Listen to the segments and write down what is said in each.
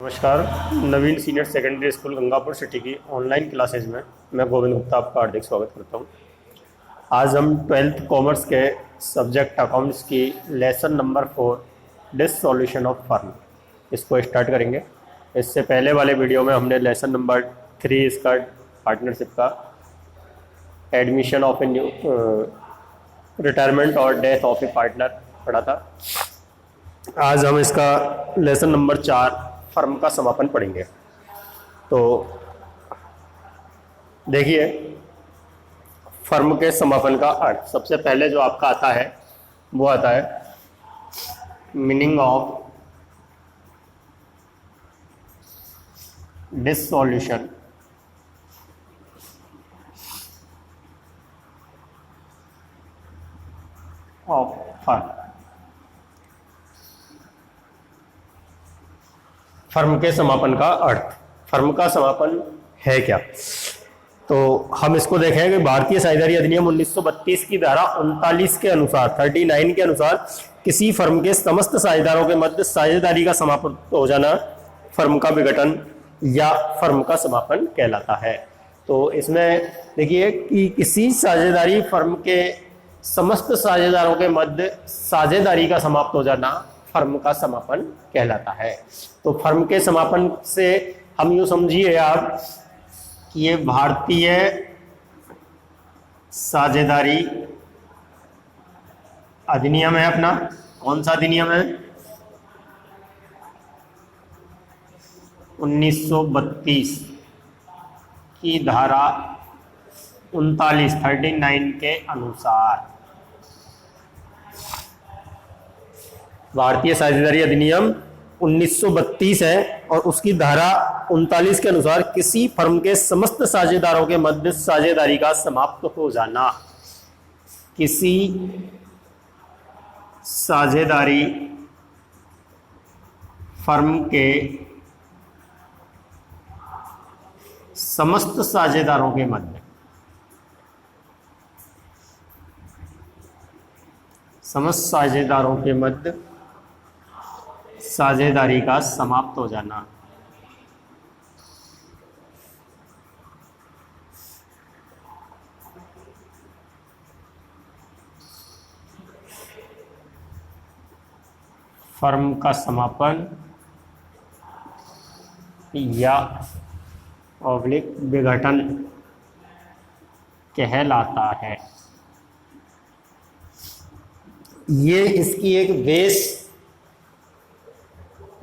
नमस्कार। Naveen senior secondary school Gangapur city की online classes में मैं गोविंद गुप्ता आपका हार्दिक स्वागत करता हूं। आज हम 12th कॉमर्स के सब्जेक्ट अकाउंट्स की lesson number 4 this solution of firm इसको स्टार्ट करेंगे। इससे पहले वाले वीडियो में हमने लेसन नंबर 3 इसका पार्टनरशिप का admission of a new retirement और डेथ ऑफ ए पार्टनर पढ़ा था। आज हम इसका लेसन नंबर 4 फर्म का समापन पढ़ेंगे। तो देखिए, फर्म के समापन का अर्थ सबसे पहले जो आपका आता है वो आता है meaning of dissolution of firm. Firm के समापन का अर्थ, फर्म का समापन है क्या? तो हम इसको देखें कि भारतीय साझेदारी अधिनियम 1932 की धारा 39 के अनुसार 39 के अनुसार किसी फर्म के समस्त साझेदारों के मध्य साझेदारी का समापन हो जाना फर्म का विघटन या फर्म का समापन कहलाता है। तो इसमें देखिए कि किसी साझेदारी फर्म के समस्त साझेदारों के मध्य साझेदारी का समाप्त हो जाना फर्म का समापन कहलाता है। तो फर्म के समापन से हम यूँ समझिए आप कि ये भारतीय साझेदारी अधिनियम है अपना। कौन सा अधिनियम है? 1932 की धारा 39 के अनुसार भारतीय साझेदारी अधिनियम 1932 है और उसकी धारा 39 के अनुसार किसी फर्म के समस्त साझेदारों के मध्य साझेदारी का समाप्त हो जाना, किसी साझेदारी फर्म के समस्त साझेदारों के मध्य समस्त साझेदारों के मध्य साझेदारी का समाप्त हो जाना। फर्म का समापन या विघटन कहलाता है। ये इसकी एक बेस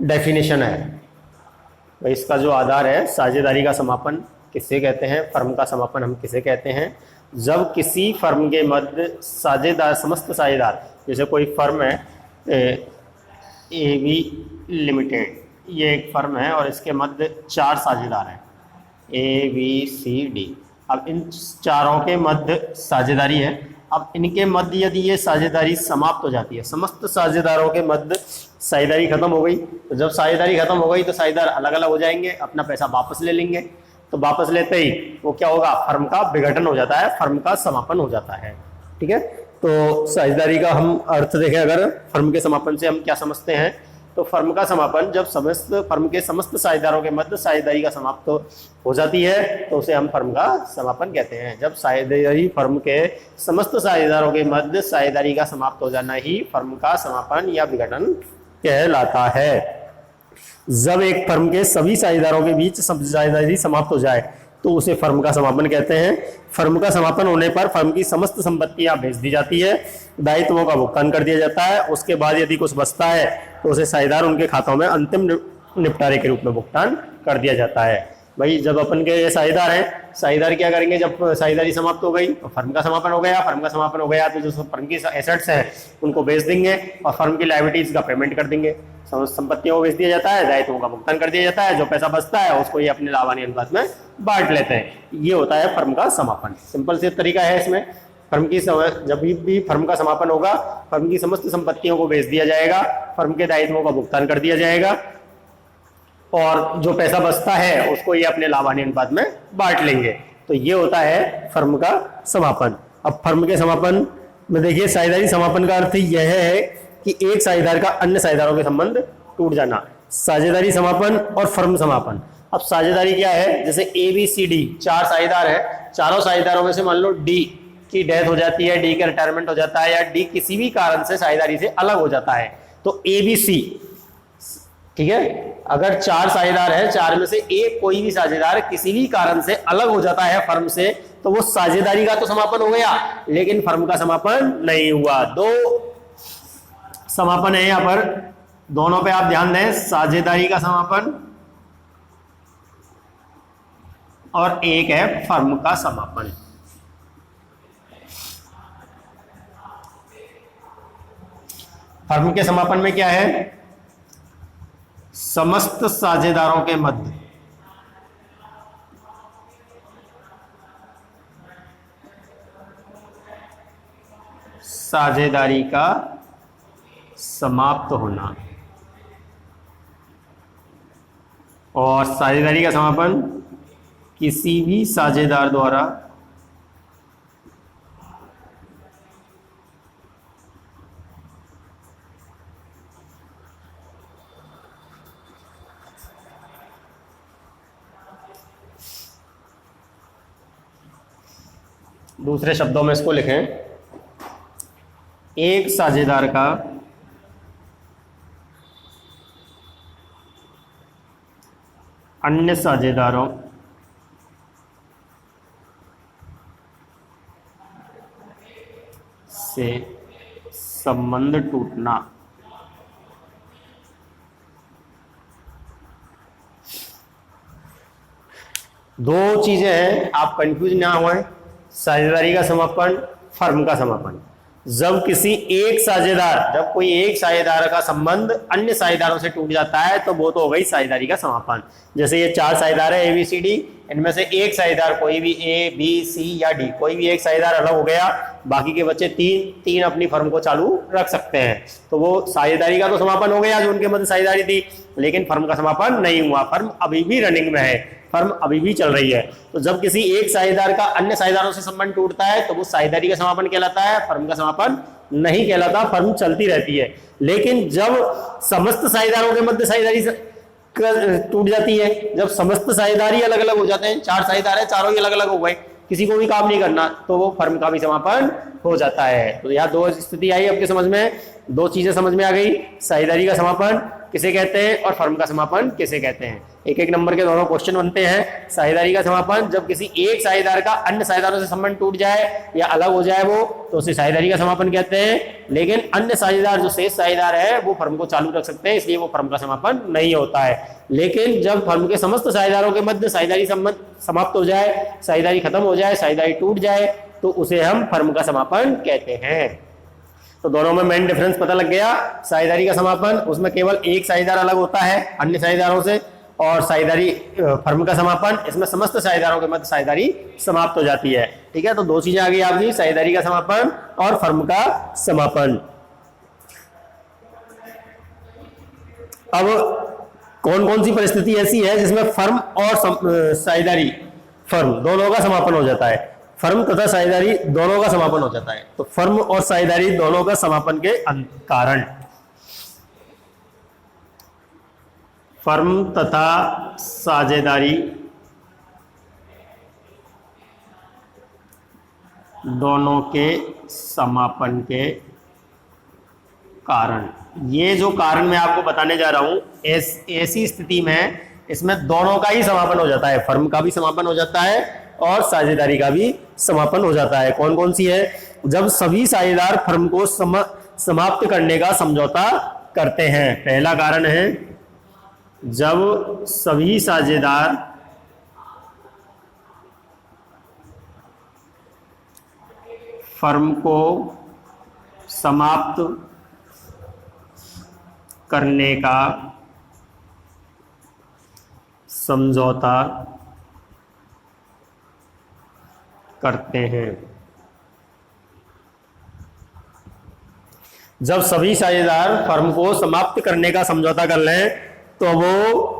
डेफिनेशन है। तो इसका जो आधार है, साझेदारी का समापन किसे कहते हैं, फर्म का समापन हम किसे कहते हैं? जब किसी फर्म के मध्य साझेदार, समस्त साझेदार, जैसे कोई फर्म है एवी लिमिटेड, ये एक फर्म है और इसके मध्य 4 साझेदार हैं ABCD। अब इन चारों के मध्य साझेदारी है। अब इनके मध्य यदि ये साझेदारी समाप्त हो जाती है, समस्त साझेदारों के मध्य साझेदारी खत्म हो गई, तो जब साझेदारी खत्म हो गई तो साझेदार अलग अलग हो जाएंगे, अपना पैसा वापस ले लेंगे। तो वापस लेते ही वो क्या होगा? फर्म का विघटन हो जाता है, फर्म का समापन हो जाता है। ठीक है, तो साझेदारी का हम अर्थ देखें, अगर फर्म के समापन से हम क्या समझते हैं, तो फर्म का समापन जब समस्त फर्म के समस्त साझेदारों के मध्य साझेदारी का समाप्त हो जाती है तो उसे हम फर्म का समापन कहते हैं। जब साझेदारी फर्म के समस्त साझेदारों के मध्य साझेदारी का समाप्त हो जाना ही फर्म का समापन या विघटन कहलाता है। जब एक फर्म के सभी साझेदारों के बीच साझेदारी समाप्त हो जाए तो उसे फर्म का समापन कहते हैं। फर्म का समापन होने पर फर्म की समस्त संपत्तियां बेच दी जाती है, दायित्वों का भुगतान कर दिया जाता है। उसके बाद यदि कुछ बचता है तो उसे साझेदार उनके खातों में अंतिम निपटारे के रूप में भुगतान कर दिया जाता है। भाई, जब अपन के ये साझेदार हैं, साझेदार क्या करेंगे? जब साझेदारी समाप्त हो गई तो फर्म का समापन हो गया। फर्म का समापन हो गया तो जो फर्म की एसेट्स हैं उनको बेच देंगे और फर्म की लायबिलिटीज का पेमेंट कर देंगे। संपत्तियों को बेच दिया जाता है, दायित्वों का भुगतान कर दिया जाता है, जो पैसा बचता है उसको ये अपने लाभानी अनुपात में बांट लेते हैं। ये होता है फर्म का समापन। सिंपल से तरीका है इसमें। फर्म की जब भी फर्म का समापन होगा, फर्म की समस्त संपत्तियों को बेच दिया जाएगा, फर्म के दायित्वों का भुगतान कर दिया जाएगा और जो पैसा बचता है उसको ये अपने लाभानी अनुपात में बांट लेंगे। तो ये होता है फर्म का समापन। अब फर्म के समापन में देखिए, साझेदारी समापन का अर्थ यह है कि एक साझेदार का अन्य साझेदारों के संबंध टूट जाना। साझेदारी समापन और फर्म समापन। अब साझेदारी क्या है, जैसे ए बी सी डी 4 साझेदार है, चारों साझेदारों में से मान लो डी की डेथ हो जाती है, डी का रिटायरमेंट हो जाता है, या डी किसी भी कारण से साझेदारी से अलग हो जाता है, तो ए बी सी, ठीक है, अगर 4 साझेदार है, 4 में से एक कोई भी साझेदार किसी भी कारण से अलग हो जाता है फर्म से, तो वो साझेदारी का तो समापन हो गया, लेकिन फर्म का समापन नहीं हुआ। 2 समापन है यहां पर, दोनों पे आप ध्यान दें, साझेदारी का समापन और एक है फर्म का समापन। फर्म के समापन में क्या है, समस्त साझेदारों के मध्य साझेदारी का समाप्त होना, और साझेदारी का समापन किसी भी साझेदार द्वारा दूसरे शब्दों में इसको लिखें, एक साझेदार का अन्य साझेदारों से संबंध टूटना। दो चीजें हैं, आप कंफ्यूज ना हुए, साझेदारी का समापन, फर्म का समापन। जब किसी एक साझेदार, जब कोई एक साझेदार का संबंध अन्य साझेदारों से टूट जाता है तो वो तो हो गई साझेदारी का समापन। जैसे ये 4 साझेदार है ए बी सी डी, इनमें से एक साझेदार कोई भी ए बी सी या डी, कोई भी एक साझेदार अलग हो गया, बाकी के बच्चे तीन अपनी फर्म को चालू रख सकते हैं, तो वो साझेदारी का तो समापन हो गया जो उनके मध्य साझेदारी थी, लेकिन फर्म का समापन नहीं हुआ, फर्म अभी भी रनिंग में है, फर्म अभी भी चल रही है। तो जब किसी एक साझेदार का अन्य साझेदारों से संबंध टूटता है तो वो साझेदारी का समापन कहलाता है, फर्म का समापन नहीं कहलाता, फर्म चलती रहती है। लेकिन जब समस्त साझेदारों के मध्य साझेदारी टूट जाती है, जब समस्त साझेदारी अलग अलग हो जाते हैं, 4 साझेदार है, चारों ही अलग अलग हो गए, किसी को भी काम नहीं करना, तो वो फर्म का भी समापन हो जाता है। तो यहाँ 2 स्थिति आई आपके समझ में, 2 चीजें समझ में आ गई, साझेदारी का समापन किसे कहते हैं और फर्म का समापन किसे कहते हैं। एक एक नंबर के दोनों क्वेश्चन बनते हैं। साझेदारी का समापन, जब किसी एक साझेदार का अन्य साझेदारों से संबंध टूट जाए या अलग हो जाए वो, तो उसे साझेदारी का समापन कहते हैं। लेकिन अन्य साझेदार जो शेष साझेदार है वो फर्म को चालू रख सकते हैं, इसलिए वो फर्म का समापन नहीं होता है। लेकिन जब फर्म के समस्त साझेदारों के मध्य साझेदारी संबंध समाप्त हो जाए, साझेदारी खत्म हो जाए, साझेदारी टूट जाए, तो उसे हम फर्म का समापन कहते हैं। तो दोनों में मेन डिफरेंस पता लग गया। साझेदारी का समापन, उसमें केवल एक साझेदार अलग होता है अन्य साझेदारों से, और साझेदारी फर्म का समापन, इसमें समस्त साझेदारों के मध्य साझेदारी समाप्त हो जाती है। ठीक है, तो 2 चीजें आ गई आपकी, साझेदारी का समापन और फर्म का समापन। अब कौन कौन सी परिस्थिति ऐसी है जिसमें फर्म और साझेदारी, फर्म दोनों का समापन हो जाता है, फर्म तथा साझेदारी दोनों का समापन हो जाता है। तो फर्म और साझेदारी दोनों का समापन के कारण, फर्म तथा साझेदारी दोनों के समापन के कारण, ये जो कारण मैं आपको बताने जा रहा हूं, ऐसी स्थिति में इसमें दोनों का ही समापन हो जाता है, फर्म का भी समापन हो जाता है और साझेदारी का भी समापन हो जाता है। कौन कौन सी है? जब सभी साझेदार फर्म को समाप्त करने का समझौता करते हैं। पहला कारण है जब सभी साझेदार फर्म को समाप्त करने का समझौता करते हैं। जब सभी साझेदार फर्म को समाप्त करने का समझौता कर लें तो वो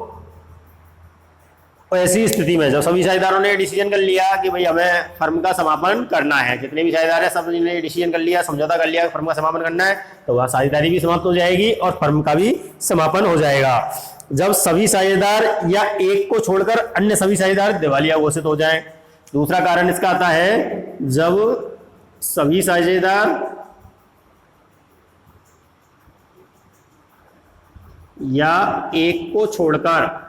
ऐसी स्थिति में, जब सभी साझेदारों ने डिसीजन कर लिया कि भाई हमें फर्म का समापन करना है, जितने भी साझेदार हैं सब ने डिसीजन कर लिया, समझौता कर लिया फर्म का समापन करना है, तो वह साझेदारी भी समाप्त हो जाएगी और फर्म का भी समापन हो जाएगा। जब सभी साझेदार या एक को छोड़कर अन्य सभी साझेदार दिवालिया घोषित हो जाएं। दूसरा कारण इसका आता है जब सभी साझेदार या एक को छोड़कर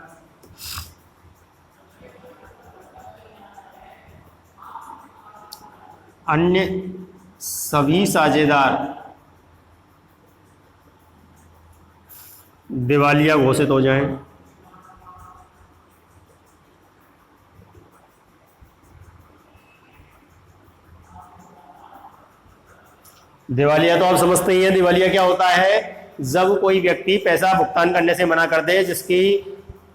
अन्य सभी साझेदार दिवालिया घोषित हो जाएं। दिवालिया तो आप समझते ही हैं, दिवालिया क्या होता है? जब कोई व्यक्ति पैसा भुगतान करने से मना कर दे, जिसकी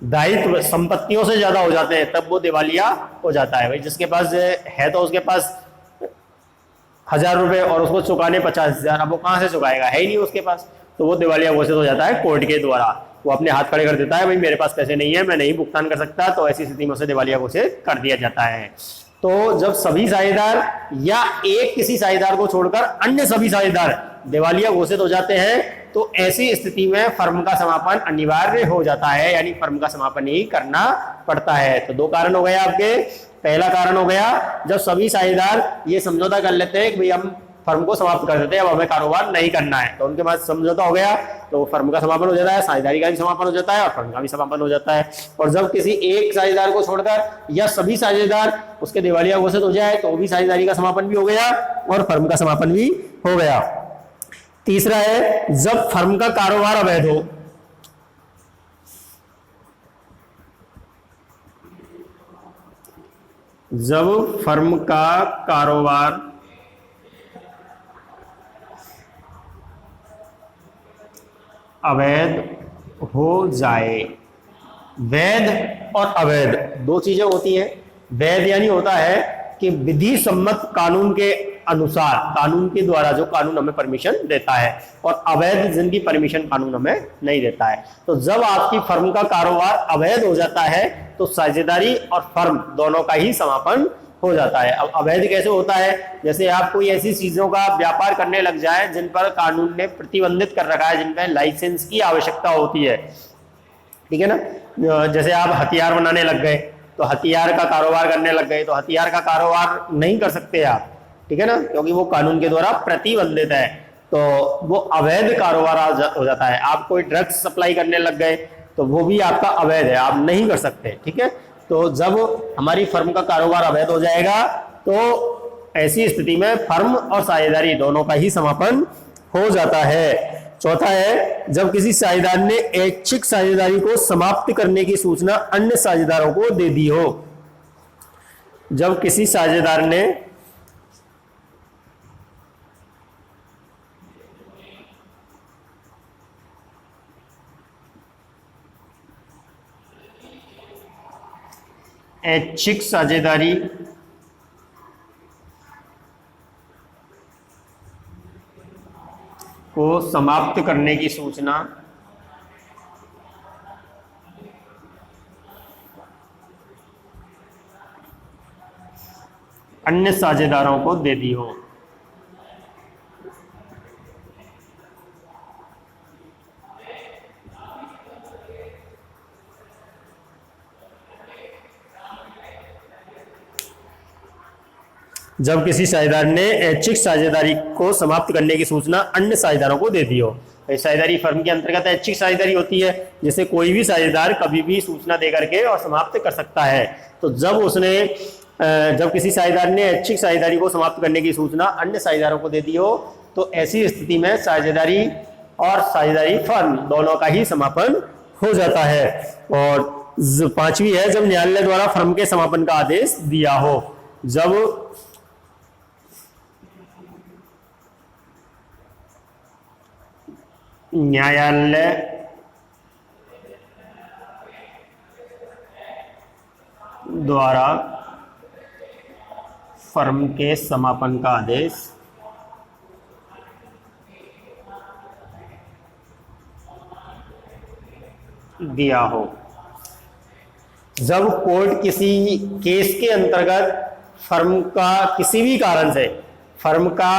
दायित्व संपत्तियों से ज्यादा हो जाते हैं, तब वो दिवालिया हो जाता है। भाई जिसके पास है तो उसके पास 1000 रुपए और उसको चुकाने 50,000, अब वो कहां से चुकाएगा? है ही नहीं उसके पास, तो वो दिवालिया घोषित हो जाता है कोर्ट के द्वारा। वो अपने हाथ खड़े कर देता है, भाई मेरे पास पैसे नहीं है, मैं नहीं भुगतान कर सकता, तो ऐसी स्थिति में उसे दिवालिया घोषित कर दिया जाता है। तो जब सभी साझेदार या एक किसी साझेदार को छोड़कर अन्य सभी साझेदार दिवालिया घोषित हो जाते हैं, तो ऐसी स्थिति में फर्म का समापन अनिवार्य हो जाता है, यानी फर्म का समापन ही करना पड़ता है। तो दो कारण हो गए आपके। पहला कारण हो गया जब सभी साझेदार ये समझौता कर लेते हैं कि भाई हम फर्म को समाप्त कर देते हैं, अब हमें कारोबार नहीं करना है, तो उनके पास समझौता हो गया, तो फर्म का समापन हो जाता है, साझेदारी का भी समापन हो जाता है और फर्म का भी समापन हो जाता है। और जब किसी एक साझेदार को छोड़कर या सभी साझेदार उसके दिवालिया घोषित हो जाए, तो भी साझेदारी का समापन भी हो गया और फर्म का समापन भी हो गया। तीसरा है जब फर्म का कारोबार अवैध हो। जब फर्म का कारोबार अवैध हो जाए। वैध और अवैध दो चीजें होती हैं। वैध यानी होता है कि विधि सम्मत कानून के अनुसार, कानून के द्वारा जो कानून हमें परमिशन देता है, और अवैध जिनकी परमिशन कानून हमें नहीं देता है। तो जब आपकी फर्म का कारोबार अवैध हो जाता है, तो साझेदारी और फर्म दोनों का ही समापन हो जाता है। अब अवैध कैसे होता है? जैसे आप कोई ऐसी चीजों का व्यापार करने लग जाए जिन पर कानून ने प्रतिबंधित कर रखा है, जिनमें लाइसेंस की आवश्यकता होती है, ठीक है ना। जैसे आप हथियार बनाने लग गए, तो हथियार का कारोबार करने लग गए, तो हथियार का कारोबार नहीं कर सकते आप, ठीक है ना, क्योंकि वो कानून के द्वारा प्रतिबंधित है, तो वो अवैध कारोबार हो जाता है। आप कोई ड्रग्स सप्लाई करने लग गए, तो वो भी आपका अवैध है, आप नहीं कर सकते, ठीक है। तो जब हमारी फर्म का कारोबार अवैध हो जाएगा, तो ऐसी स्थिति में फर्म और साझेदारी दोनों का ही समापन हो जाता है। चौथा है जब किसी साझेदार ने ऐच्छिक साझेदारी को समाप्त करने की सूचना अन्य साझेदारों को दे दी हो। जब किसी साझेदार ने ऐच्छिक साझेदारी को समाप्त करने की सूचना अन्य साझेदारों को दे दी हो। जब किसी साझेदार ने ऐच्छिक साझेदारी को समाप्त करने की सूचना अन्य साझेदारों को दे दी हो। साझेदारी फर्म के अंतर्गत ऐच्छिक साझेदारी होती है, जिसे कोई भी साझेदार कभी भी सूचना देकर के और समाप्त कर सकता है। तो जब किसी साझेदार ने ऐच्छिक साझेदारी को समाप्त करने की सूचना अन्य साझेदारों को दे दी हो, तो ऐसी स्थिति में साझेदारी और साझेदारी फर्म दोनों का ही समापन हो जाता है। और पांचवी है जब न्यायालय द्वारा फर्म के समापन का आदेश दिया हो। जब न्यायालय द्वारा फर्म के समापन का आदेश दिया हो। जब कोर्ट किसी केस के अंतर्गत फर्म का किसी भी कारण से फर्म का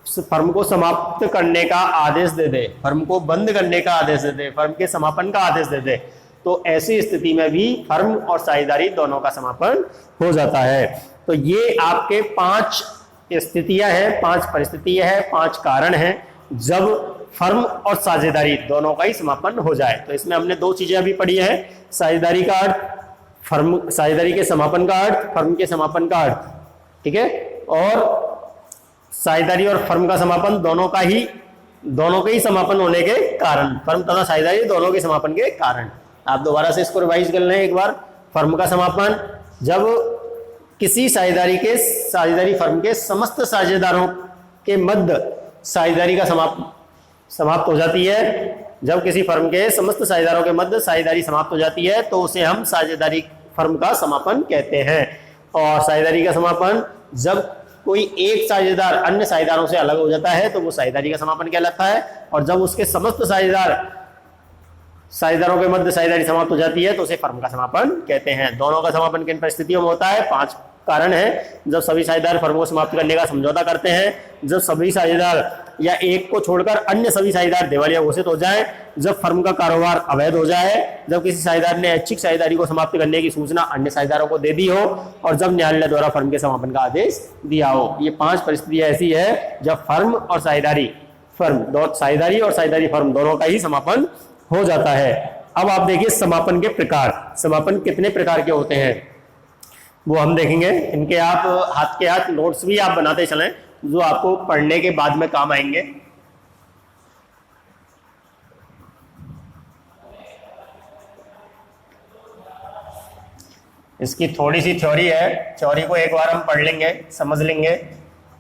फर्म को समाप्त करने का आदेश दे दे, फर्म को बंद करने का आदेश दे दे, फर्म के समापन का आदेश दे दे, तो ऐसी स्थिति में भी फर्म और साझेदारी दोनों का समापन हो जाता है। तो ये आपके 5 स्थितियां हैं, 5 परिस्थितियां हैं, 5 कारण हैं जब फर्म और साझेदारी दोनों का ही समापन हो जाए। तो इसमें हमने 2 चीजें अभी पढ़ी है, साझेदारी का अर्थ, फर्म साझेदारी के समापन का अर्थ, फर्म के समापन का अर्थ, ठीक है। और साझेदारी और फर्म का समापन दोनों के ही समापन होने के कारण, फर्म तथा साझेदारी दोनों के समापन के कारण। आप दोबारा से इसको रिवाइज कर लें एक बार। फर्म का समापन जब किसी साझेदारी फर्म के समस्त साझेदारों के मध्य साझेदारी का समाप्त हो जाती है। जब किसी फर्म के समस्त साझेदारों के मध्य साझेदारी समाप्त हो जाती है तो उसे हम साझेदारी फर्म का समापन कहते हैं। और साझेदारी का समापन जब कोई एक साझेदार अन्य साझेदारों से अलग हो जाता है तो वो साझेदारी का समापन कहलाता है। और जब उसके समस्त साझेदारों के मध्य साझेदारी समाप्त हो जाती है तो उसे फर्म का समापन कहते हैं। दोनों का समापन किन परिस्थितियों में होता है? 5 कारण है। जब सभी साझेदार फर्म को समाप्त करने का समझौता करते हैं, जब सभी साझेदार या एक को छोड़कर अन्य सभी साझेदार दिवालिया घोषित हो जाएं, जब फर्म का कारोबार अवैध हो जाए, जब किसी साझेदार ने ऐच्छिक साझेदारी को समाप्त करने की सूचना अन्य साझेदारों को दे दी हो और जब न्यायालय द्वारा फर्म के समापन का आदेश दिया हो। ये 5 परिस्थितियां ऐसी है जब फर्म और साझेदारी फर्म दोनों का ही समापन हो जाता है। अब आप देखिए समापन के प्रकार, समापन कितने प्रकार के होते हैं वो हम देखेंगे। इनके आप हाथ के हाथ नोट्स भी आप बनाते चलें जो आपको पढ़ने के बाद में काम आएंगे। इसकी थोड़ी सी थ्योरी है, थ्योरी को एक बार हम पढ़ लेंगे, समझ लेंगे,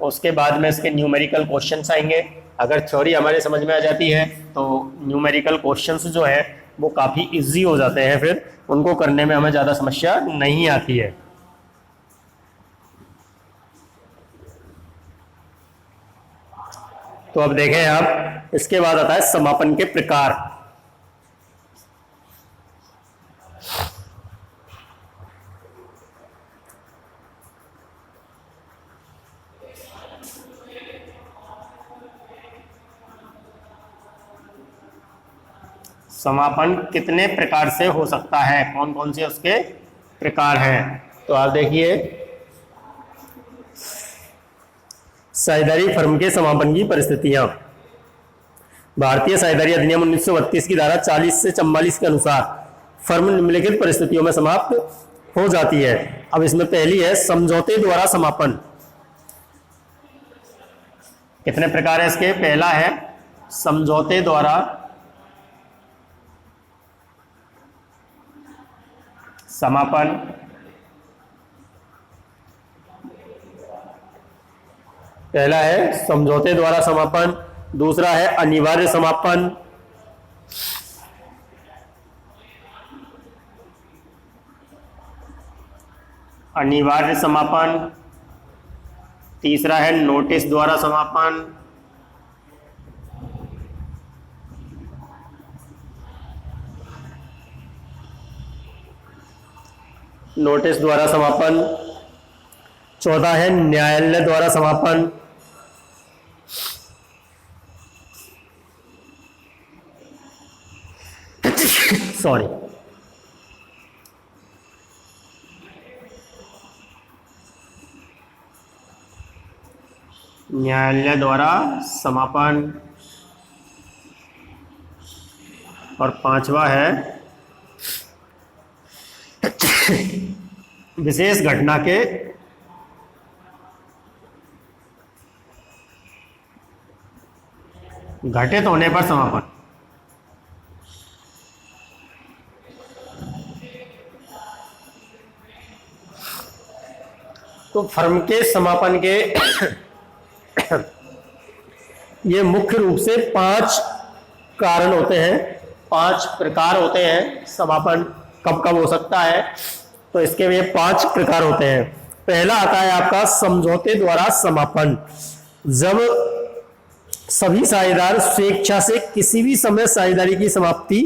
उसके बाद में इसके न्यूमेरिकल क्वेश्चंस आएंगे। अगर थ्योरी हमारे समझ में आ जाती है तो न्यूमेरिकल क्वेश्चंस जो है वो काफ़ी इजी हो जाते हैं, फिर उनको करने में हमें ज़्यादा समस्या नहीं आती है। तो अब देखें आप, इसके बाद आता है समापन के प्रकार। समापन कितने प्रकार से हो सकता है, कौन कौन से उसके प्रकार हैं? तो आप देखिए, साझेदारी फर्म के समापन की परिस्थितियां। भारतीय साझेदारी अधिनियम 1932 की धारा 40 से 44 के अनुसार फर्म निम्नलिखित परिस्थितियों में समाप्त हो जाती है। अब इसमें पहली है समझौते द्वारा समापन। कितने प्रकार है इसके? पहला है समझौते द्वारा समापन, पहला है समझौते द्वारा समापन, दूसरा है अनिवार्य समापन, तीसरा है नोटिस द्वारा समापन, चौथा है न्यायालय द्वारा समापन, न्यायालय द्वारा समापन, और पांचवा है विशेष घटना के घटित होने पर समापन। तो फर्म के समापन के ये मुख्य रूप से 5 कारण होते हैं, 5 प्रकार होते हैं। समापन कब कब हो सकता है, तो इसके ये 5 प्रकार होते हैं। पहला आता है आपका समझौते द्वारा समापन। जब सभी साझेदार स्वेच्छा से किसी भी समय साझेदारी की समाप्ति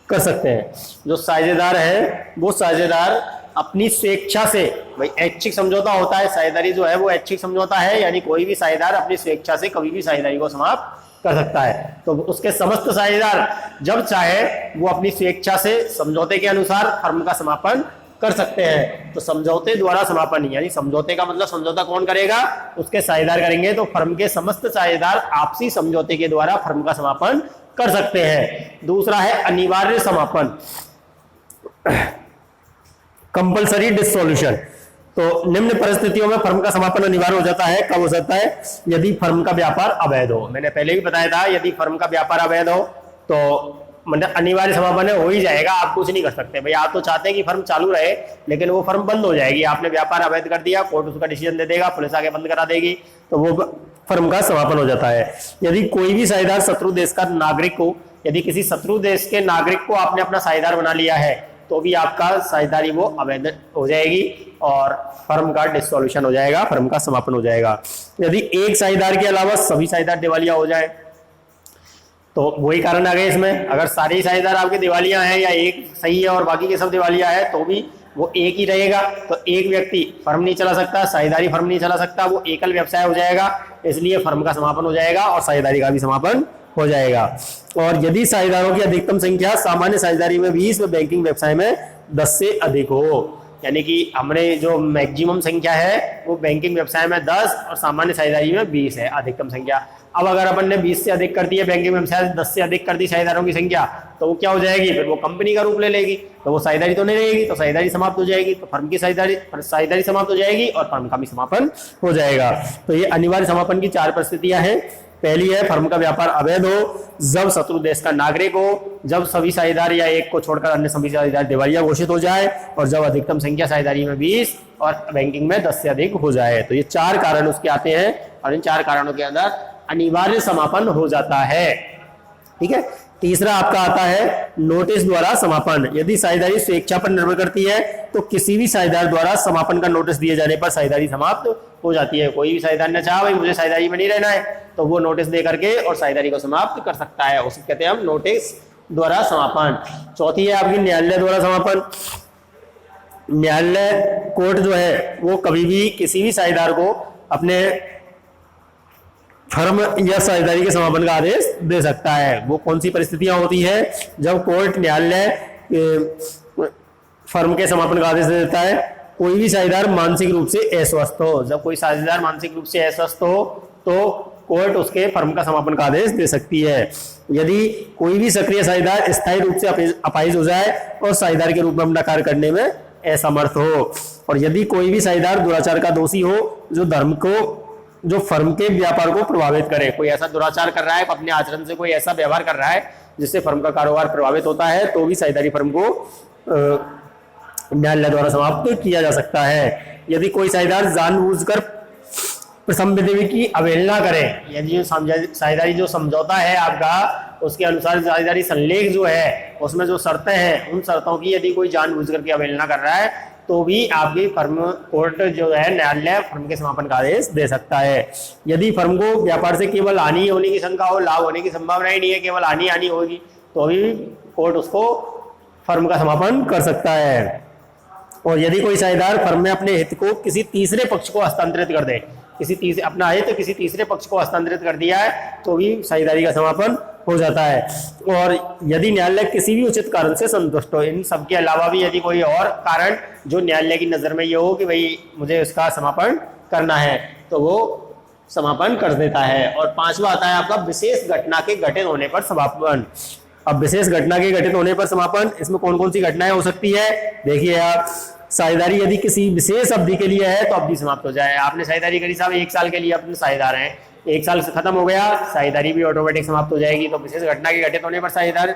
कर सकते हैं। जो साझेदार है वो साझेदार अपनी स्वेच्छा से, भाई ऐच्छिक समझौता होता है, साझेदारी जो है वो ऐच्छिक समझौता है, यानी कोई भी साझेदार अपनी स्वेच्छा से कभी भी साझेदारी को समाप्त कर सकता है। तो उसके समस्त साझेदार जब चाहे वो अपनी स्वेच्छा से समझौते के अनुसार फर्म का समापन कर सकते हैं। तो समझौते द्वारा समापन, यानी समझौते का मतलब समझौता कौन करेगा, उसके साझेदार करेंगे। तो फर्म के समस्त साझेदार आपसी समझौते के द्वारा फर्म का समापन कर सकते हैं। दूसरा है अनिवार्य समापन, कंपल्सरी डिसोल्यूशन। तो निम्न परिस्थितियों में फर्म का समापन अनिवार्य हो जाता है। कब हो सकता है, यदि फर्म का व्यापार अवैध हो। मैंने पहले भी बताया था, यदि फर्म का व्यापार अवैध हो तो मतलब अनिवार्य समापन हो ही जाएगा, आप कुछ नहीं कर सकते। भाई आप तो चाहते हैं कि फर्म चालू रहे, लेकिन वो फर्म बंद हो जाएगी, आपने व्यापार अवैध कर दिया, कोर्ट उसका डिसीजन दे देगा, पुलिस आके बंद करा देगी, तो वो फर्म का समापन हो जाता है। यदि कोई भी साझेदार शत्रु देश का नागरिक हो, यदि किसी शत्रु देश के नागरिक को आपने अपना साझेदार बना लिया है, तो भी आपका साझेदारी वो अवैध हो जाएगी और फर्म का डिसोल्यूशन हो जाएगा, फर्म का समापन हो जाएगा। यदि एक साझेदार के अलावा सभी साझेदार दिवालिया हो जाए, तो वही कारण आ गए इसमें। अगर सारे ही साझेदार आपके दिवालिया हैं या एक सही है और बाकी के सब दिवालिया है, तो भी वो एक ही रहेगा। तो एक व्यक्ति फर्म नहीं चला सकता, साझेदारी फर्म नहीं चला सकता, वो एकल व्यवसाय हो जाएगा, इसलिए फर्म का समापन हो जाएगा और साझेदारी का भी समापन हो जाएगा। और यदि साझेदारों की अधिकतम संख्या सामान्य साझेदारी में 20 व बैंकिंग व्यवसाय में 10 से अधिक हो, यानी कि हमने जो मैक्सिमम संख्या है वो बैंकिंग व्यवसाय में 10 और सामान्य साझेदारी में 20 है अधिकतम संख्या। अब अगर अपन ने 20 से अधिक कर दी है बैंकिंग व्यवसाय, 10 से अधिक कर दी साझेदारों की संख्या, तो वो क्या हो जाएगी, फिर वो कंपनी का रूप ले लेगी, तो वो साझेदारी तो नहीं रहेगी, तो साझेदारी समाप्त हो जाएगी, तो फर्म की साझेदारी समाप्त हो जाएगी और फर्म का भी समापन हो जाएगा। तो ये अनिवार्य समापन की 4 परिस्थितियां हैं। पहली है फर्म का व्यापार अवैध हो, जब शत्रु देश का नागरिक हो, जब सभी साझेदार या एक को छोड़कर अन्य सभी साझेदार दिवालिया घोषित हो जाए, और जब अधिकतम संख्या साझेदारी में 20 और बैंकिंग में 10 से अधिक हो जाए। तो ये 4 कारण उसके आते हैं और इन 4 कारणों के अंदर अनिवार्य समापन हो जाता है। ठीक है। तीसरा आपका आता है नोटिस द्वारा समापन। यदि साझेदारी स्वेच्छा पर निर्भर करती है, तो किसी भी साझेदार द्वारा समापन का नोटिस दिए जाने पर साझेदारी समाप्त हो जाती है। कोई भी साझेदार ने चाहा भाई मुझे साझेदारी में नहीं रहना है, तो वो नोटिस दे करके और साझेदारी को समाप्त कर सकता है, उसे कहते हैं हम नोटिस द्वारा समापन। चौथी है आपकी न्यायालय द्वारा समापन। न्यायालय कोर्ट जो है वो कभी भी किसी भी साझेदार को अपने फर्म या साझेदारी के समापन का आदेश दे सकता है। वो कौन सी परिस्थितियां होती है, जब कोर्ट न्यायालय फर्म के समापन का आदेश दे देता है। कोई भी साझेदार मानसिक रूप से अस्वस्थ हो, जब कोई साझेदार मानसिक रूप से अस्वस्थ हो तो कोर्ट उसके फर्म का समापन का आदेश दे सकती है। यदि कोई भी सक्रिय साझेदार स्थायी रूप से अपाहिज हो जाए और साझेदार के रूप में अपना कार्य करने में असमर्थ हो, और यदि कोई भी साझेदार दुराचार का दोषी हो जो फर्म के व्यापार को प्रभावित करे, कोई ऐसा दुराचार कर रहा है, अपने आचरण से कोई ऐसा व्यवहार कर रहा है जिससे फर्म का कारोबार प्रभावित होता है, तो भी साझेदारी फर्म को न्यायालय द्वारा समाप्त किया जा सकता है। यदि कोई साझेदार जानबूझकर प्रथम विधि की अवहेलना करे, यदि साझेदारी जो समझौता है आपका उसके अनुसार साझेदारी संलेख जो है उसमें जो शर्तें हैं, उन शर्तों की यदि कोई जानबूझकर के अवहेलना कर रहा है, तो भी आपकी फर्म कोर्ट जो है न्यायालय फर्म के समापन का आदेश दे सकता है। यदि फर्म को व्यापार से केवल हानि होने की शंका हो, लाभ होने की संभावना ही नहीं है, केवल हानि होगी, तो भी कोर्ट उसको फर्म का समापन कर सकता है। और यदि कोई साझेदार फर्म में अपने हित को किसी तीसरे पक्ष को हस्तांतरित कर दे, अपना हित किसी तीसरे पक्ष को हस्तांतरित कर दिया है, तो भी साझेदारी का समापन हो जाता है। और यदि न्यायालय किसी भी उचित कारण से संतुष्ट हो, इन सब के अलावा भी यदि कोई और कारण जो न्यायालय की नजर में ये हो कि भाई मुझे इसका समापन करना है, तो वो समापन कर देता है। और 5वां आता है आपका विशेष घटना के घटित होने पर समापन। अब विशेष घटना के घटित होने पर समापन, इसमें कौन कौन सी घटनाएं हो सकती है, देखिए आप। साझेदारी यदि किसी विशेष अवधि के लिए है तो अवधि समाप्त हो जाए। आपने साझेदारी करी साहब 1 साल के लिए, अपने साझेदार हैं, 1 साल से खत्म हो गया, साझेदारी भी ऑटोमेटिक समाप्त हो जाएगी। तो विशेष घटना के घटित होने पर साझेदार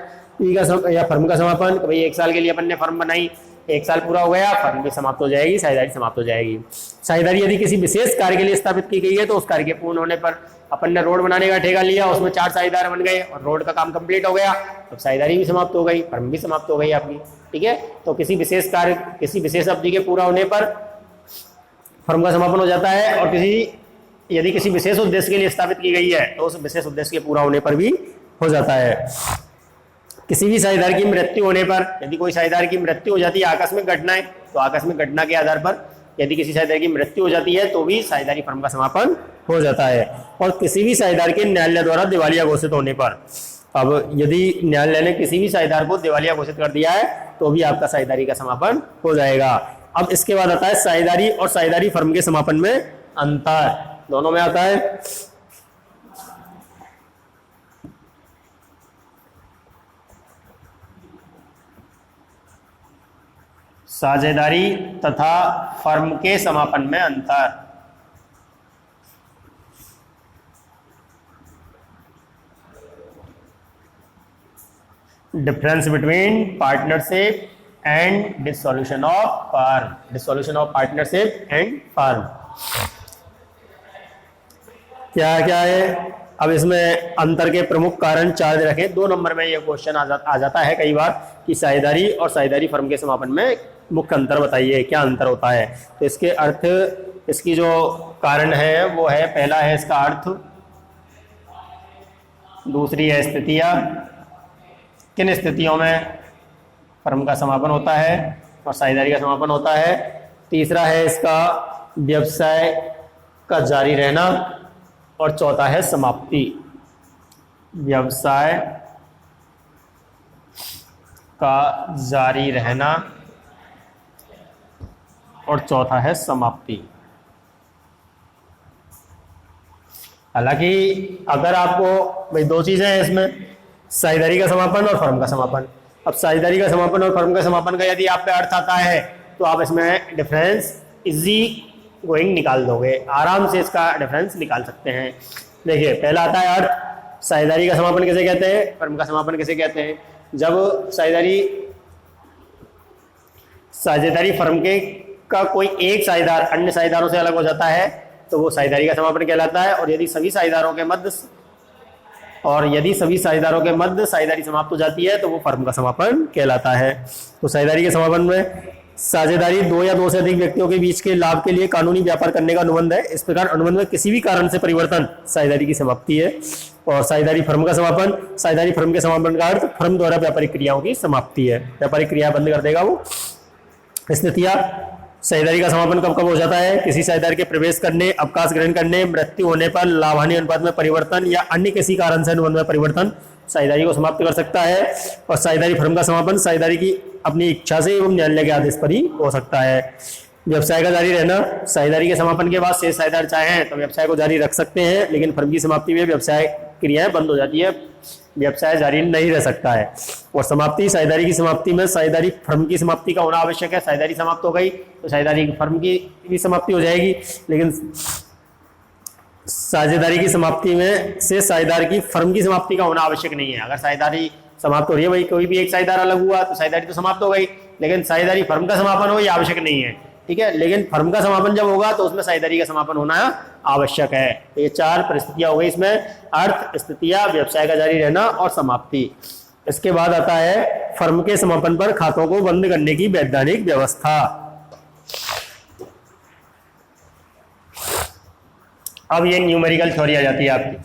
या फर्म का समापन, भाई 1 साल के लिए अपन ने फर्म बनाई, 1 साल पूरा हो गया, फर्म भी समाप्त हो जाएगी, साझेदारी समाप्त हो जाएगी। साझेदारी यदि किसी विशेष कार्य के लिए स्थापित की गई है, तो उस कार्य के पूर्ण होने पर अपन ने रोड बनाने का ठेका लिया, उसमें 4 साझेदार बन गए और रोड का काम कंप्लीट हो गया, तो साझेदारी भी समाप्त हो गई, फर्म भी समाप्त हो गई आपकी। ठीक है। तो किसी विशेष कार्य किसी विशेष अवधि के पूरा होने पर फर्म का समापन हो जाता है। और यदि किसी विशेष उद्देश्य के लिए स्थापित की गई है, तो उस विशेष उद्देश्य के पूरा होने पर भी हो जाता है। किसी भी साझेदार की मृत्यु होने पर, यदि कोई साझेदार की मृत्यु हो जाती है आकस्मिक घटना है, तो आकस्मिक घटना के आधार पर यदि किसी साझेदार की मृत्यु हो जाती है तो भी साझेदारी फर्म का समापन हो जाता है। और किसी भी साझेदार के न्यायालय द्वारा दिवालिया घोषित होने पर, अब यदि न्यायालय ने किसी भी साझेदार को दिवालिया घोषित कर दिया है तो भी आपका साझेदारी का समापन हो जाएगा। अब इसके बाद आता है साझेदारी और साझेदारी फर्म के समापन में अंतर, दोनों में आता है। साझेदारी तथा फर्म के समापन में अंतर। Difference between partnership and dissolution of firm, dissolution of partnership and firm क्या क्या है। अब इसमें अंतर के प्रमुख कारण 4 रखें। 2 नंबर में यह क्वेश्चन आ जाता है कई बार कि साझेदारी और साझेदारी फर्म के समापन में मुख्य अंतर बताइए, क्या अंतर होता है। तो इसके अर्थ, इसकी जो कारण है वो है, पहला है इसका अर्थ, दूसरी है स्थितियां, किन स्थितियों में फर्म का समापन होता है और साझेदारी का समापन होता है। तीसरा है इसका व्यवसाय का जारी रहना और चौथा है समाप्ति। व्यवसाय का जारी रहना और चौथा है समाप्ति। हालांकि अगर आपको भाई 2 चीजें हैं इसमें, साझेदारी का समापन और फर्म का समापन। अब साझेदारी का समापन और फर्म का समापन का यदि आप पे अर्थ आता है तो आप इसमें डिफरेंस इजी गोइंग निकाल दोगे, आराम से इसका डिफरेंस निकाल सकते हैं। देखिए पहला आता है अर्थ, साझेदारी का समापन किसे कहते हैं, फर्म का समापन किसे कहते हैं। जब साझेदारी फर्म के का कोई एक साझेदार अन्य साझेदारों से अलग हो जाता है तो वो साझेदारी का समापन कहलाता है। और यदि सभी साझेदारों के मध्य साझेदारी समाप्त हो जाती है तो वो फर्म का समापन कहलाता है। तो साझेदारी के समापन में साझेदारी 2 या 2 से अधिक व्यक्तियों के बीच के लाभ के लिए कानूनी व्यापार करने का अनुबंध है। इस प्रकार अनुबंध में किसी भी कारण से परिवर्तन साझेदारी की समाप्ति है। और साझेदारी फर्म का समापन, साझेदारी फर्म के समापन का अर्थ फर्म द्वारा व्यापारिक क्रियाओं की समाप्ति है, व्यापारिक क्रिया बंद कर देगा वो। स्थितियां, साझेदारी का समापन कब कब हो जाता है, किसी साझेदार के प्रवेश करने, अवकाश ग्रहण करने, मृत्यु होने पर, लाभ हानि अनुपात में परिवर्तन या अन्य किसी कारण से अनुबंध में परिवर्तन साझेदारी को समाप्त कर सकता है। और साझेदारी फर्म का समापन साझेदारी की अपनी इच्छा से एवं न्यायालय के आदेश पर ही हो सकता है। व्यवसाय का जारी रहना, साझेदारी के समापन के बाद शेष साझेदार चाहें तो व्यवसाय को जारी रख सकते हैं, लेकिन फर्म की समाप्ति में व्यवसाय क्रियाएं बंद हो जाती है, व्यवसाय जारी नहीं रह सकता है। और समाप्ति, साझेदारी की समाप्ति में साझेदारी फर्म की समाप्ति का होना आवश्यक है। साझेदारी समाप्त हो गई तो साझेदारी फर्म की भी समाप्ति हो जाएगी, लेकिन साझेदारी की समाप्ति में से साझेदार की फर्म की समाप्ति का होना आवश्यक नहीं है। अगर साझेदारी समाप्त हो रही है, भाई कोई भी एक साझेदार अलग हुआ तो साझेदारी तो समाप्त हो गई, लेकिन साझेदारी फर्म का समापन हो ये आवश्यक नहीं है, ठीक है। लेकिन फर्म का समापन जब होगा तो उसमें साझेदारी का समापन होना आवश्यक है। तो ये 4 परिस्थितियां हो गई इसमें, अर्थ, स्थितियां, व्यवसाय का जारी रहना और समाप्ति। इसके बाद आता है फर्म के समापन पर खातों को बंद करने की वैधानिक व्यवस्था। अब ये न्यूमेरिकल थ्योरी आ जाती है आपकी।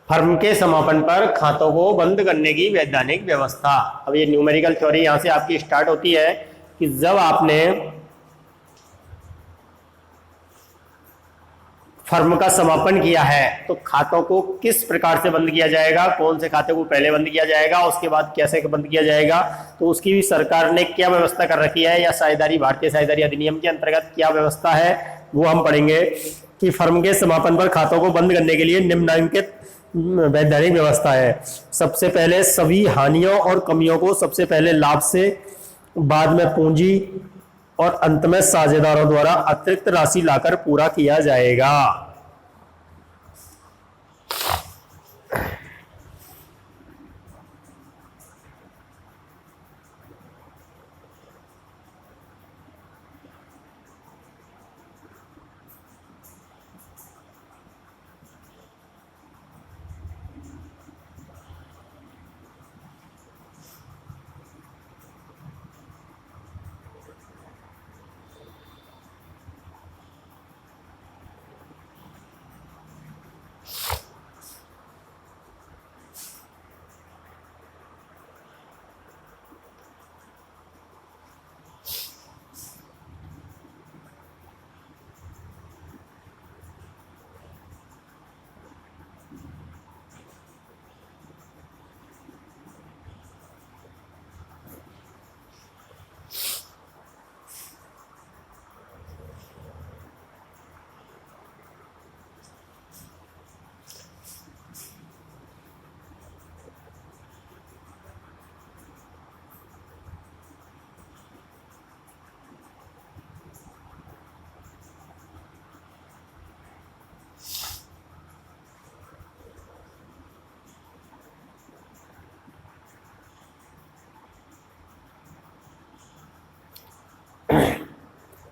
फर्म के समापन पर खातों को बंद करने की वैधानिक व्यवस्था। अब ये न्यूमेरिकल थ्योरी यहां से आपकी स्टार्ट होती है कि जब आपने फर्म का समापन किया है तो खातों को किस प्रकार से बंद किया जाएगा, कौन से खाते को पहले बंद किया जाएगा, उसके बाद कैसे बंद किया जाएगा, तो उसकी भी सरकार ने क्या व्यवस्था कर रखी है, या साझेदारी भारतीय साझेदारी अधिनियम के अंतर्गत क्या व्यवस्था है, वो हम पढ़ेंगे कि फर्म के समापन पर खातों को बंद करने के लिए निम्नलिखित वैधानिक व्यवस्था है। सबसे पहले सभी हानियों और कमियों को सबसे पहले लाभ से, बाद में पूंजी और अंत में साझेदारों द्वारा अतिरिक्त राशि लाकर पूरा किया जाएगा।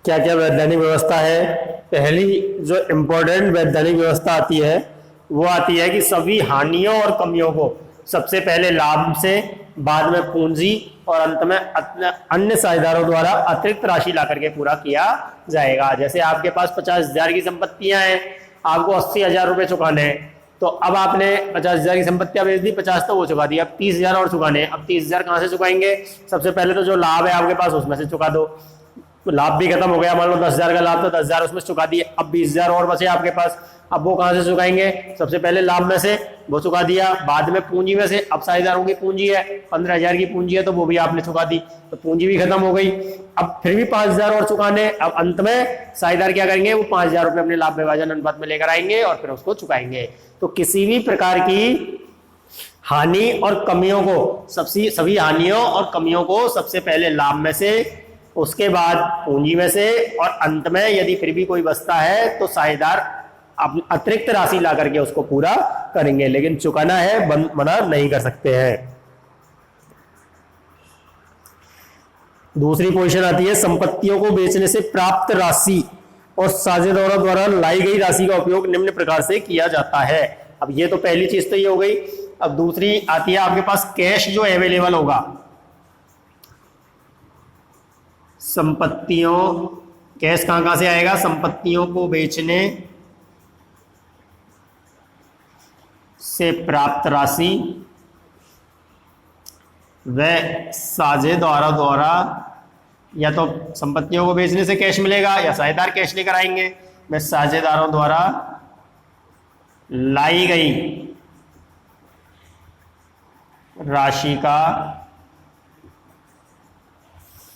क्या क्या वैधानिक व्यवस्था है? पहली जो इम्पोर्टेंट वैधानिक व्यवस्था आती है वो आती है कि सभी हानियों और कमियों को सबसे पहले लाभ से, बाद में पूंजी और अंत में अन्य साझेदारों द्वारा अतिरिक्त राशि ला करके पूरा किया जाएगा। जैसे आपके पास 50,000 की संपत्तियां हैं, आपको 80,000 रुपए चुकाने हैं, तो अब आपने 50,000 की संपत्तियां बेच दी, 50 तो वो चुका दी, अब 30,000 और चुकाने। अब 30,000 कहाँ से चुकाएंगे? सबसे पहले तो जो लाभ है आपके पास उसमें से चुका दो। तो लाभ भी खत्म हो गया, मान लो 10,000 का लाभ, तो 10,000 उसमें चुका दिए। अब 20,000 और बचे आपके पास, अब वो कहां से चुकाएंगे? सबसे पहले लाभ में से वो चुका दिया, बाद में पूंजी में से, अब साझेदारों की पूंजी है 15,000 की पूंजी है तो वो भी आपने चुका दी, तो पूंजी भी खत्म हो गई। अब फिर भी 5,000 और चुकाने। अब अंत में साझेदार क्या करेंगे? वो 5,000 रुपए अपने लाभ विभाजन अनुपात में लेकर आएंगे और फिर उसको चुकाएंगे। तो किसी भी प्रकार की हानि और कमियों को सभी हानियों और कमियों को सबसे पहले लाभ में से, उसके बाद पूंजी में से, और अंत में यदि फिर भी कोई बचता है तो साझेदार अतिरिक्त राशि ला करके उसको पूरा करेंगे, लेकिन चुकाना है, मना नहीं कर सकते हैं। दूसरी पोजीशन आती है संपत्तियों को बेचने से प्राप्त राशि और साझेदारों द्वारा लाई गई राशि का उपयोग निम्न प्रकार से किया जाता है। अब ये तो पहली चीज तो ये हो गई। अब दूसरी आती है आपके पास कैश जो अवेलेबल होगा। संपत्तियों, कैश कहां से आएगा? संपत्तियों को बेचने से प्राप्त राशि व साझेदारों द्वारा, या तो संपत्तियों को बेचने से कैश मिलेगा या साझेदार कैश लेकर आएंगे, व साझेदारों द्वारा लाई गई राशि का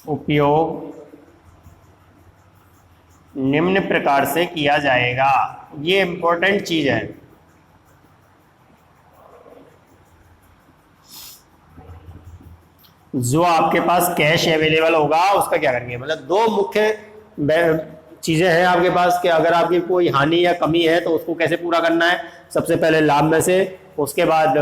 उपयोग निम्न प्रकार से किया जाएगा। ये इंपॉर्टेंट चीज है। जो आपके पास कैश अवेलेबल होगा उसका क्या करेंगे? मतलब दो मुख्य चीजें हैं आपके पास कि अगर आपकी कोई हानि या कमी है तो उसको कैसे पूरा करना है। सबसे पहले लाभ में से, उसके बाद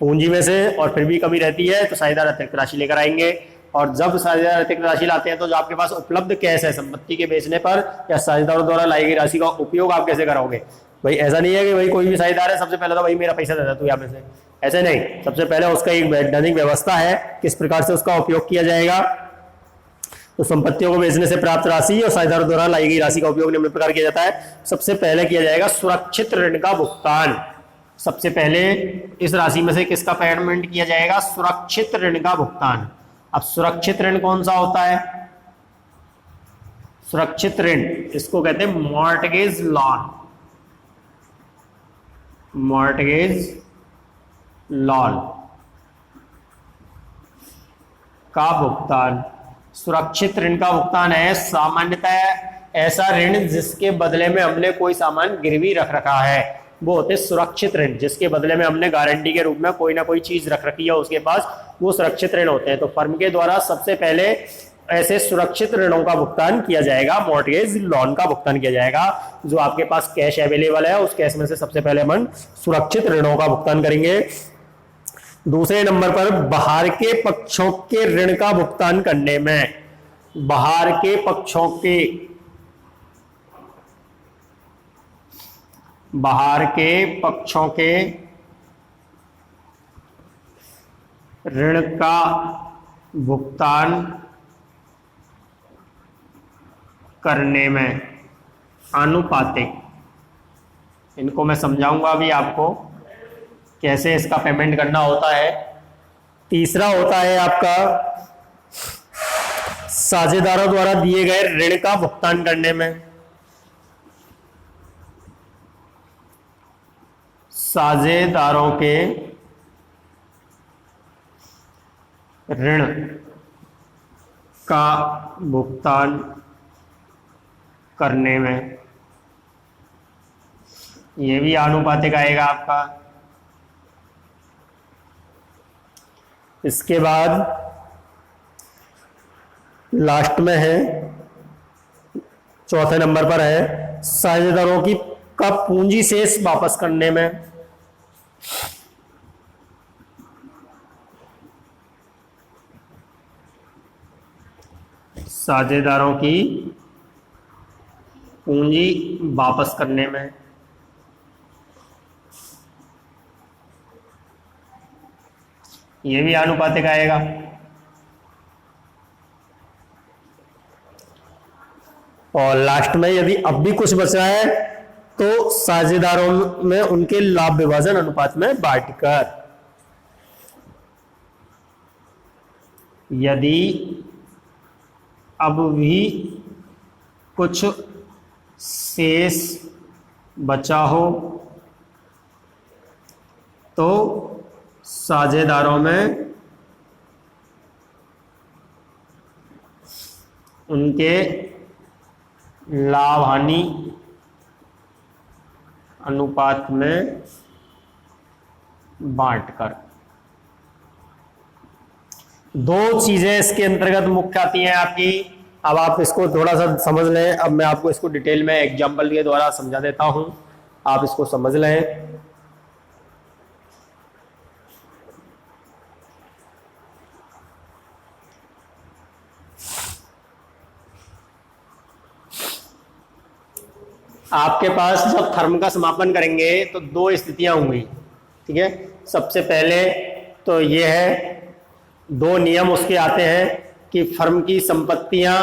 पूंजी में से, और फिर भी कमी रहती है तो साझेदार अतिरिक्त राशि लेकर आएंगे। और जब साझेदार अतिरिक्त राशि लाते हैं तो जो आपके पास उपलब्ध कैश है संपत्ति के बेचने पर या साझेदारों द्वारा लाई गई राशि का उपयोग आप कैसे करोगे? भाई ऐसा नहीं है कि भाई कोई भी साझेदार है सबसे पहले तो भाई मेरा पैसा दे दे तू यहाँ में से, ऐसे नहीं। सबसे पहले उसका एक वैधानिक व्यवस्था है किस प्रकार से उसका उपयोग किया जाएगा। तो संपत्तियों को बेचने से प्राप्त राशि और साझेदारों द्वारा लाई गई राशि का उपयोग निम्न प्रकार किया जाता है। सबसे पहले किया जाएगा सुरक्षित ऋण का भुगतान। सबसे पहले इस राशि में से किसका पेमेंट किया जाएगा? सुरक्षित ऋण का भुगतान। अब सुरक्षित ऋण कौन सा होता है? सुरक्षित ऋण इसको कहते हैं मॉर्टगेज लोन। मॉर्टगेज लोन का भुगतान, सुरक्षित ऋण का भुगतान है। सामान्यतः ऐसा ऋण जिसके बदले में हमने कोई सामान गिरवी रख रखा है, वो होते हैं सुरक्षित ऋण। जिसके बदले में हमने गारंटी के रूप में कोई ना कोई चीज रख रखी है उसके पास, वो सुरक्षित ऋण होते हैं। तो फर्म के द्वारा सबसे पहले ऐसे सुरक्षित ऋणों का भुगतान किया जाएगा, मॉर्टगेज लोन का भुगतान किया जाएगा। जो आपके पास कैश अवेलेबल है उस कैश में से सबसे पहले हम सुरक्षित ऋणों का भुगतान करेंगे। दूसरे नंबर पर बाहर के पक्षों के ऋण का भुगतान करने में, बाहर के पक्षों के ऋण का भुगतान करने में आनुपातिक, इनको मैं समझाऊंगा अभी आपको कैसे इसका पेमेंट करना होता है। तीसरा होता है आपका साझेदारों द्वारा दिए गए ऋण का भुगतान करने में, साझेदारों के ऋण का भुगतान करने में, ये भी आनुपातिक आएगा आपका। इसके बाद लास्ट में है, चौथे नंबर पर है साझेदारों की का पूंजी शेष वापस करने में, साझेदारों की पूंजी वापस करने में। ये भी आनुपातिक आएगा। और लास्ट में यदि अब भी कुछ बचा है तो साझेदारों में उनके लाभ विभाजन अनुपात में बांटकर, यदि अब भी कुछ शेष बचा हो तो साझेदारों में उनके लाभ हानि अनुपात में बांटकर। दो चीजें इसके अंतर्गत मुख्य आती हैं आपकी। अब आप इसको थोड़ा सा समझ लें। अब मैं आपको इसको डिटेल में एग्जाम्पल के द्वारा समझा देता हूं, आप इसको समझ लें। आपके पास जब फर्म का समापन करेंगे तो दो स्थितियां होंगी, ठीक है। सबसे पहले तो ये है, दो नियम उसके आते हैं कि फर्म की संपत्तियां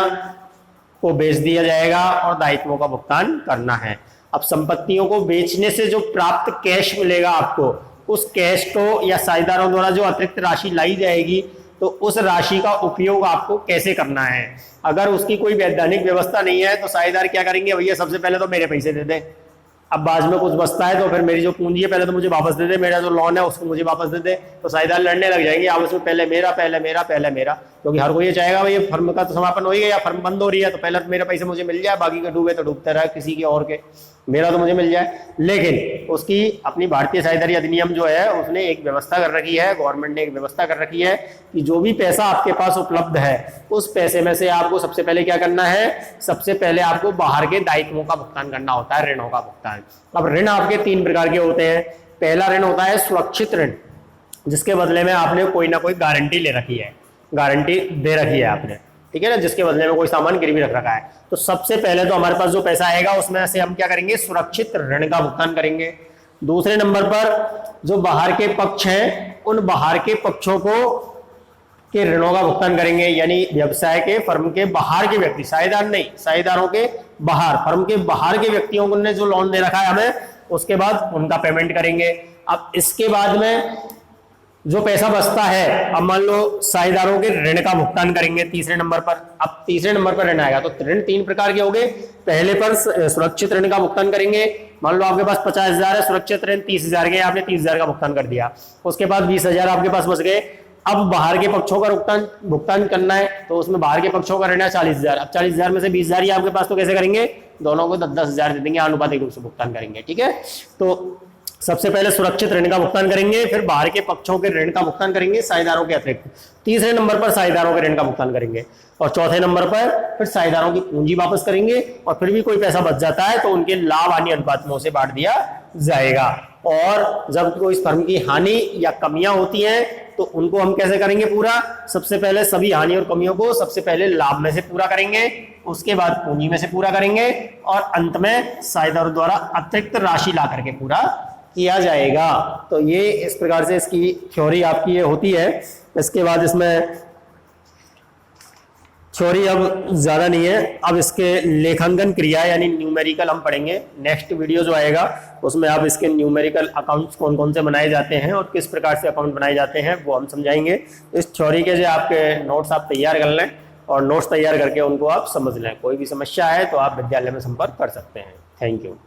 को बेच दिया जाएगा और दायित्वों का भुगतान करना है। अब संपत्तियों को बेचने से जो प्राप्त कैश मिलेगा आपको, उस कैश को या साझेदारों द्वारा जो अतिरिक्त राशि लाई जाएगी, तो उस राशि का उपयोग आपको कैसे करना है। अगर उसकी कोई वैधानिक व्यवस्था नहीं है तो साझेदार क्या करेंगे, भैया सबसे पहले तो मेरे पैसे दे दे, अब बाद में कुछ बचता है तो फिर मेरी जो पूंजी है पहले तो मुझे वापस दे दे, मेरा जो लोन है उसको मुझे वापस दे दे। तो साझेदार लड़ने लग जाएंगे आपस में, पहले मेरा पहले मेरा पहले मेरा, क्योंकि हर कोई ये चाहेगा भाई फर्म का तो समापन हो ही गया, फर्म बंद हो रही है तो पहले मेरे पैसे मुझे मिल जाए, बाकी के डूबे तो डूबते रहे किसी के और के, मेरा तो मुझे मिल जाए। लेकिन उसकी अपनी भारतीय साझेदारी अधिनियम जो है उसने एक व्यवस्था कर रखी है, गवर्नमेंट ने एक व्यवस्था कर रखी है कि जो भी पैसा आपके पास उपलब्ध है उस पैसे में से आपको सबसे पहले क्या करना है, सबसे पहले आपको बाहर के दायित्वों का भुगतान करना होता है, ऋणों का भुगतान। अब ऋण आपके तीन प्रकार के होते हैं। पहला ऋण होता है सुरक्षित ऋण, जिसके बदले में आपने कोई ना कोई गारंटी ले रखी है, गारंटी दे रखी है आपने, ठीक है ना, जिसके बदले में कोई सामान गिरवी रख रखा है। तो सबसे पहले तो हमारे पास जो पैसा आएगा उसमें से हम क्या करेंगे, सुरक्षित ऋण का भुगतान करेंगे। दूसरे नंबर पर जो बाहर के पक्ष हैं उन बाहर के पक्षों को के ऋणों का भुगतान करेंगे, यानी व्यवसाय के फर्म के बाहर के व्यक्ति, साझेदार नहीं, साझेदारों के बाहर, फर्म के बाहर के व्यक्तियों को ने जो लोन दे रखा है हमें, उसके बाद उनका पेमेंट करेंगे। अब इसके बाद में जो पैसा बचता है, अब मान लो साझेदारों के ऋण का भुगतान करेंगे तीसरे नंबर पर। अब तीसरे नंबर पर ऋण आएगा तो ऋण तीन प्रकार के हो गए। पहले पर सुरक्षित ऋण का भुगतान करेंगे, मान लो आपके पास 50,000 है, सुरक्षित ऋण 30,000 के, आपने 30,000 का भुगतान कर दिया। उसके बाद 20,000 आपके पास बच गए, अब बाहर के पक्षों का भुगतान करना है, तो उसमें बाहर के पक्षों का ऋण है 40,000। अब 40,000 में से 20,000 ही आपके पास, तो कैसे करेंगे, दोनों को 10,000 दे देंगे, आनुपातिक रूप से भुगतान करेंगे। ठीक है, तो सबसे पहले सुरक्षित ऋण का भुगतान करेंगे, फिर बाहर के पक्षों के ऋण का भुगतान करेंगे साझेदारों के अतिरिक्त, तीसरे नंबर पर साझेदारों के ऋण का भुगतान करेंगे, और चौथे नंबर पर फिर साझेदारों की पूंजी वापस करेंगे, और फिर भी कोई पैसा बच जाता है तो उनके लाभ हानि अनुपात में उसे बांट दिया जाएगा। और जब कोई फर्म की हानि या कमियां होती हैं तो उनको हम कैसे करेंगे पूरा, सबसे पहले सभी हानि और कमियों को सबसे पहले लाभ में से पूरा करेंगे, उसके बाद पूंजी में से पूरा करेंगे, और अंत में साझेदारों द्वारा अतिरिक्त राशि ला करके पूरा किया जाएगा। तो ये इस प्रकार से इसकी थ्योरी आपकी ये होती है। इसके बाद इसमें थ्योरी अब ज्यादा नहीं है, अब इसके लेखांकन क्रिया यानी न्यूमेरिकल हम पढ़ेंगे। नेक्स्ट वीडियो जो आएगा उसमें आप इसके न्यूमेरिकल अकाउंट्स कौन कौन से बनाए जाते हैं और किस प्रकार से अकाउंट बनाए जाते हैं वो हम समझाएंगे। इस थ्योरी के जो आपके नोट्स आप तैयार कर लें, और नोट्स तैयार करके उनको आप समझ लें। कोई भी समस्या है तो आप विद्यालय में संपर्क कर सकते हैं। Thank you.